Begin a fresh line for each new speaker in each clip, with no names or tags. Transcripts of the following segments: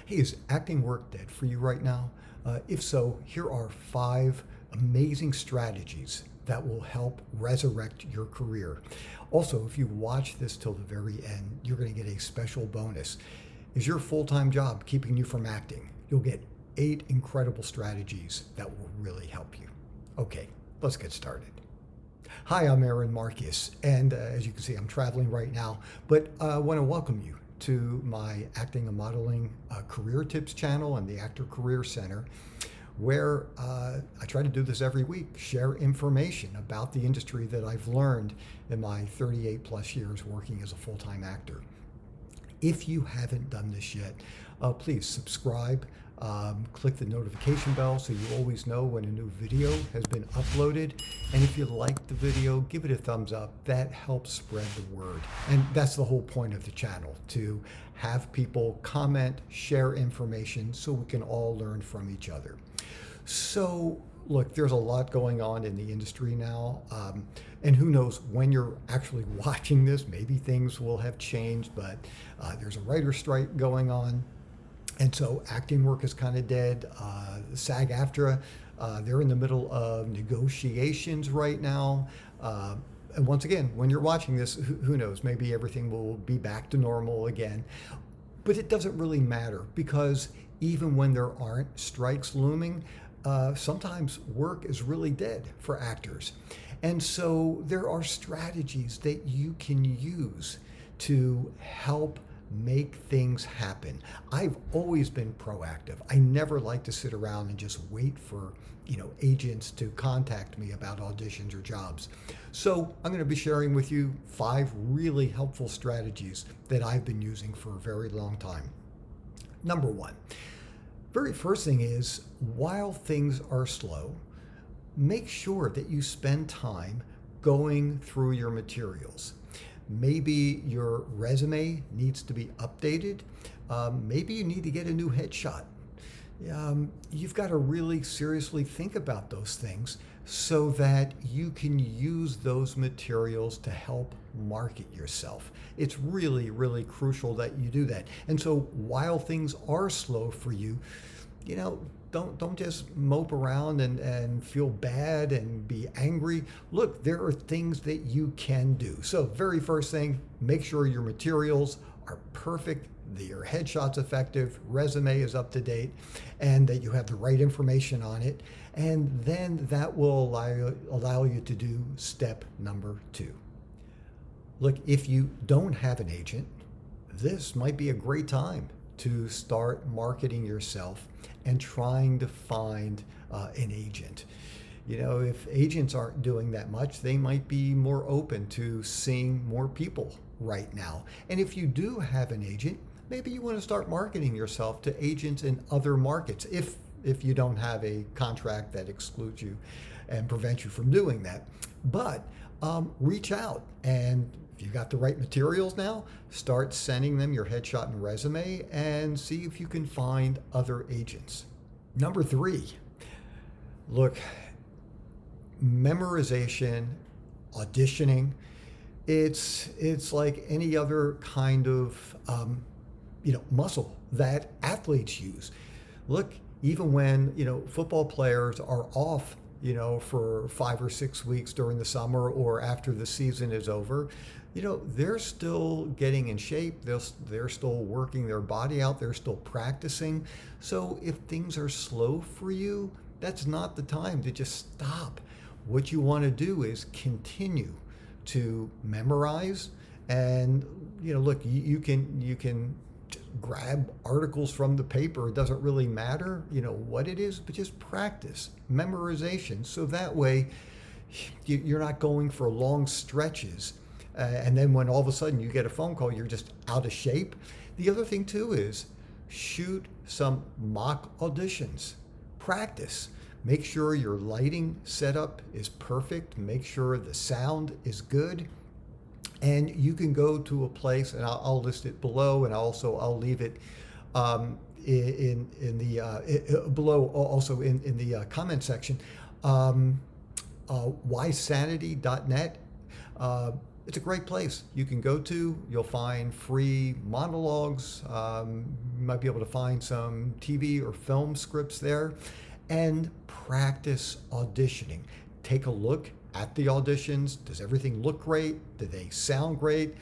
Hey, is acting work dead for you right now? If so, here are 5 amazing strategies that will help resurrect your career. Also, if you watch this till the very end, you're going to get a special bonus. Is your full-time job keeping you from acting? You'll get 8 incredible strategies that will really help you. Okay, let's get started. Hi, I'm Aaron Marcus, and as you can see, I'm traveling right now, but I want to welcome you to my Acting and Modeling Career Tips channel and the Actor Career Center, where I try to do this every week, share information about the industry that I've learned in my 38 plus years working as a full-time actor. If you haven't done this yet, please subscribe, click the notification bell so you always know when a new video has been uploaded. And if you like the video, give it a thumbs up. That helps spread the word. And that's the whole point of the channel, to have people comment, share information so we can all learn from each other. So look, there's a lot going on in the industry now. And who knows when you're actually watching this, maybe things will have changed, but there's a writer's strike going on. And so acting work is kind of dead. SAG-AFTRA, they're in the middle of negotiations right now. And once again, when you're watching this, who knows, maybe everything will be back to normal again. But it doesn't really matter, because even when there aren't strikes looming, sometimes work is really dead for actors. And so there are strategies that you can use to help make things happen. I've always been proactive. I never like to sit around and just wait for, agents to contact me about auditions or jobs. So I'm going to be sharing with you 5 really helpful strategies that I've been using for a very long time. Number 1, very first thing is, while things are slow, make sure that you spend time going through your materials. Maybe your resume needs to be updated. Maybe you need to get a new headshot. You've got to really seriously think about those things so that you can use those materials to help market yourself. It's really, really crucial that you do that. And so while things are slow for you, don't just mope around and feel bad and be angry. Look, there are things that you can do. So very first thing, make sure your materials are perfect, that your headshot's effective, resume is up to date, and that you have the right information on it. And then that will allow you to do step number 2. Look, if you don't have an agent, this might be a great time to start marketing yourself and trying to find an agent. If agents aren't doing that much, they might be more open to seeing more people right now. And if you do have an agent, maybe you want to start marketing yourself to agents in other markets, if you don't have a contract that excludes you and prevents you from doing that. But reach out, and if you've got the right materials now, start sending them your headshot and resume and see if you can find other agents. Number 3, look, memorization, auditioning, it's like any other kind of muscle that athletes use. Look, even when football players are off for 5 or 6 weeks during the summer or after the season is over, they're still getting in shape. They're still working their body out. They're still practicing. So if things are slow for you, that's not the time to just stop. What you want to do is continue to memorize. And, look, you can grab articles from the paper. It doesn't really matter, what it is, but just practice memorization. So that way you're not going for long stretches. And then when all of a sudden you get a phone call, you're just out of shape. The other thing too is shoot some mock auditions. Practice. Make sure your lighting setup is perfect. Make sure the sound is good. And you can go to a place, and I'll list it below, and I'll leave it in the below, also in the comment section. Ysanity.net. it's a great place you can go to. You'll find free monologues. You might be able to find some TV or film scripts there, and practice auditioning. Take a look at the auditions. Does everything look great? Do they sound great?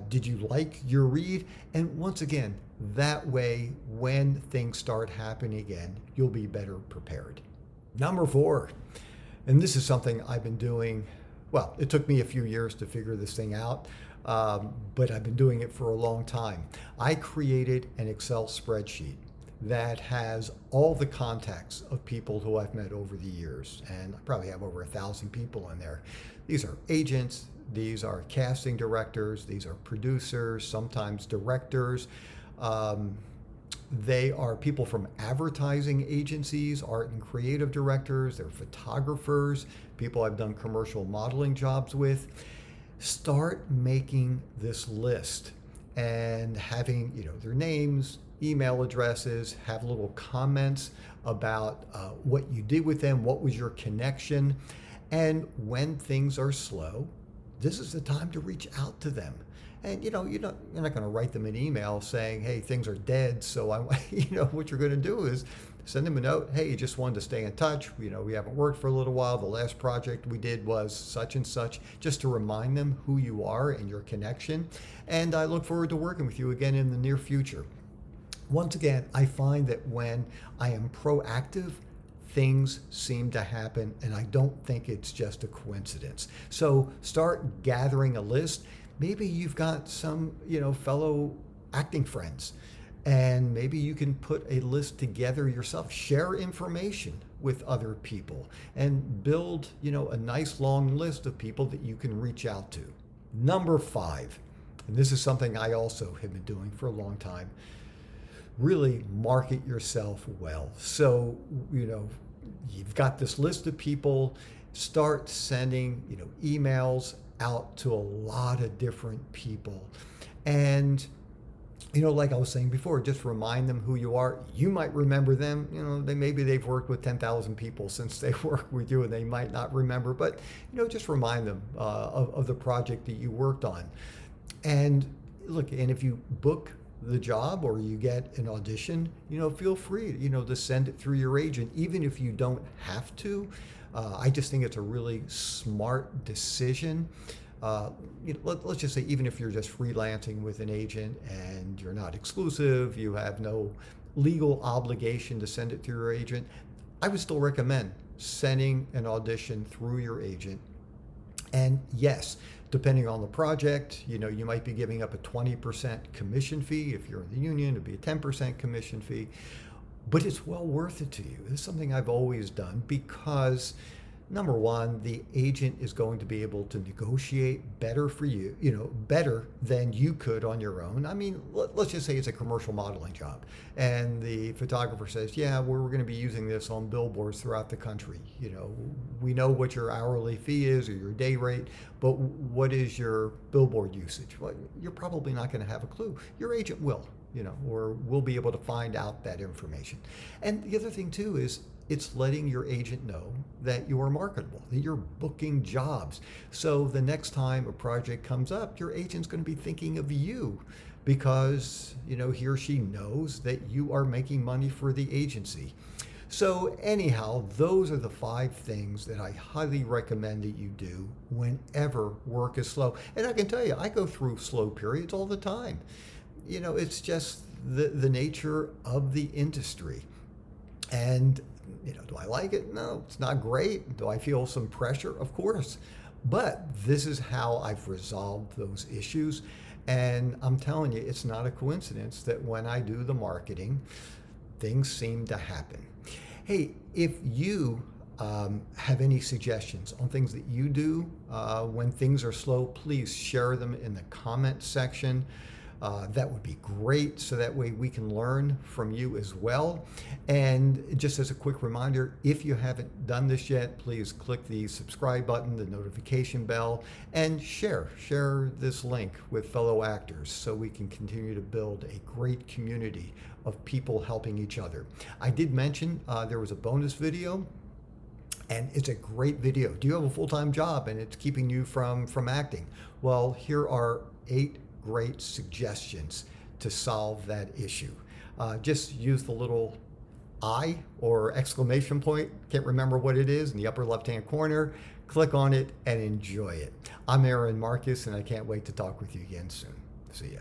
Did you like your read? And once again, that way, when things start happening again, you'll be better prepared. Number 4, and this is something I've been doing. Well, it took me a few years to figure this thing out, but I've been doing it for a long time. I created an Excel spreadsheet that has all the contacts of people who I've met over the years, and I probably have over 1,000 people in there. These are agents, these are casting directors, these are producers, sometimes directors. They are people from advertising agencies, art and creative directors, they're photographers, people I've done commercial modeling jobs with. Start making this list and having, their names, email addresses, have little comments about what you did with them, what was your connection. And when things are slow, this is the time to reach out to them. And you're not going to write them an email saying, hey, things are dead. So what you're going to do is send them a note. Hey, just wanted to stay in touch. We haven't worked for a little while. The last project we did was such and such, just to remind them who you are and your connection. And I look forward to working with you again in the near future. Once again, I find that when I am proactive, things seem to happen, and I don't think it's just a coincidence. So start gathering a list. Maybe you've got some, fellow acting friends, and maybe you can put a list together yourself. Share information with other people and build, a nice long list of people that you can reach out to. Number 5, and this is something I also have been doing for a long time, really market yourself well. So, you've got this list of people, start sending, emails out to a lot of different people. And, like I was saying before, just remind them who you are. You might remember them. Maybe they've worked with 10,000 people since they worked with you, and they might not remember, but, just remind them of the project that you worked on. And look, and if you book the job or you get an audition, feel free, to send it through your agent, even if you don't have to. I just think it's a really smart decision. Let's just say, even if you're just freelancing with an agent and you're not exclusive, you have no legal obligation to send it through your agent, I would still recommend sending an audition through your agent. And yes, depending on the project, you might be giving up a 20% commission fee. If you're in the union, it'd be a 10% commission fee. But it's well worth it to you. It's something I've always done because, number one, the agent is going to be able to negotiate better for you, better than you could on your own. I mean, let's just say it's a commercial modeling job, and the photographer says, yeah, we're going to be using this on billboards throughout the country. We know what your hourly fee is or your day rate, but what is your billboard usage? Well, you're probably not going to have a clue. Your agent will. Or we'll be able to find out that information. And the other thing too is it's letting your agent know that you are marketable, that you're booking jobs. So the next time a project comes up, your agent's going to be thinking of you because, he or she knows that you are making money for the agency. So anyhow, those are the 5 things that I highly recommend that you do whenever work is slow. And I can tell you, I go through slow periods all the time. It's just the nature of the industry. And, do I like it? No, it's not great. Do I feel some pressure? Of course. But this is how I've resolved those issues. And I'm telling you, it's not a coincidence that when I do the marketing, things seem to happen. Hey, if you have any suggestions on things that you do when things are slow, please share them in the comment section. That would be great, so that way we can learn from you as well. And just as a quick reminder, if you haven't done this yet, please click the subscribe button, the notification bell, and share this link with fellow actors so we can continue to build a great community of people helping each other. I did mention there was a bonus video And it's a great video. Do you have a full-time job and it's keeping you from acting? Well, here are 8 great suggestions to solve that issue. Just use the little I or exclamation point, can't remember what it is, in the upper left-hand corner. Click on it and enjoy it. I'm Aaron Marcus, and I can't wait to talk with you again soon. See ya.